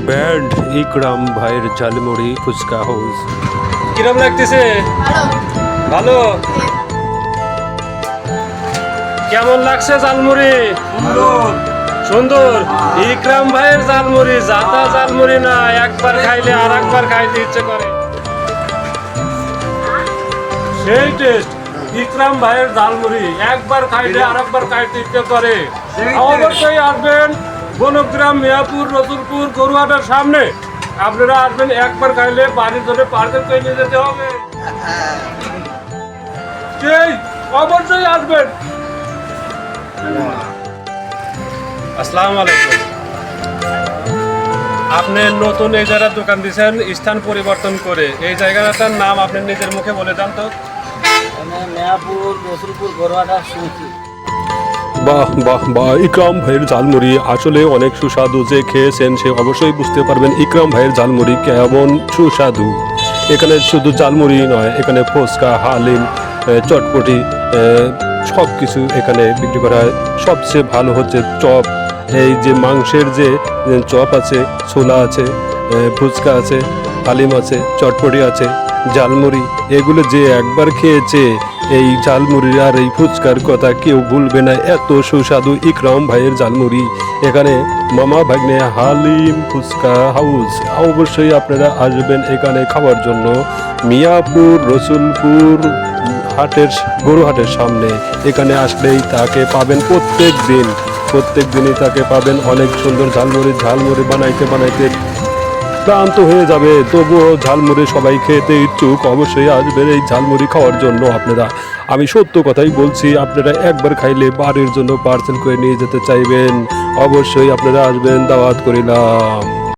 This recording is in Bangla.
ব্যান্ড ইকরাম ভাইয়ের ঝালমুড়ি ফুচকা হাউস। কিরম লাগতেছে? ভালো। কেমন লাগছে ঝালমুড়ি? সুন্দর। ইকরাম ভাইয়ের ঝালমুড়ি জাতা ঝালমুড়ি না, একবার খাইলে আর একবার খাইতে ইচ্ছে করে। সেই টেস্ট ইকরাম ভাইয়ের ঝালমুড়ি, একবার খাইলে আর একবার খাইতে ইচ্ছে করে। অবশ্যই আসবেন বনগ্রাম, মিয়াপুর, রসুলপুর, গরুহাটার সামনে। আপনারা আসবেন, একবার খাইলে বাড়ির জন্য পার্সেল করে নিয়ে যেতে হবে। সেই অবশ্যই আসবেন। আসসালামু আলাইকুম। আপনি নতুন এই জায়গার দোকান দিয়েছেন স্থান পরিবর্তন করে, এই জায়গাটার নাম আপনি নিজের মুখে বলে দেন তো। মিয়াপুর, রসুলপুর, গরুহাটা শুনছি। বাহ বাহ বাহ, ইকরাম ভাইয়ের ঝালমুড়ি আসলে অনেক সুস্বাদু। যে খেয়েছেন সে অবশ্যই বুঝতে পারবেন ইকরাম ভাইয়ের ঝালমুড়ি কেমন সুস্বাদু। এখানে শুধু ঝালমুড়ি নয়, এখানে ফুচকা, হালিম, চটপটি সব কিছু এখানে বিক্রি করা হয়। সবচেয়ে ভালো হচ্ছে চপ। এই যে মাংসের যে চপ আছে, ছোলা আছে, ফুচকা আছে, হালিম আছে, চটপটি আছে, ঝালমুড়ি, এগুলো যে একবার খেয়েছে এই ঝালমুড়ি আর এই ফুচকার কথা কেউ ভুলবে না। এত সুস্বাদু ইকরাম ভাইয়ের ঝালমুড়ি। এখানে মামা ভাগ্নে হালিম ফুচকা হাউস। অবশ্যই আপনারা আসবেন এখানে খাওয়ার জন্য। মিয়াপুর, রসুলপুর হাটের, গরুহাটের সামনে। এখানে আসলেই তাকে পাবেন প্রত্যেক দিনই তাকে পাবেন। অনেক সুন্দর ঝালমুড়ি বানাইতে বানাইতে ক্লান্ত হয়ে যাবে, তবুও ঝালমুড়ি সবাই খেতে ইচ্ছুক। অবশ্যই আসবেন এই ঝালমুড়ি খাওয়ার জন্য আপনারা। আমি সত্য কথাই বলছি, আপনারা একবার খাইলে বাড়ির জন্য পার্সেল করে নিয়ে যেতে চাইবেন। অবশ্যই আপনারা আসবেন, দাওয়াত করিলাম।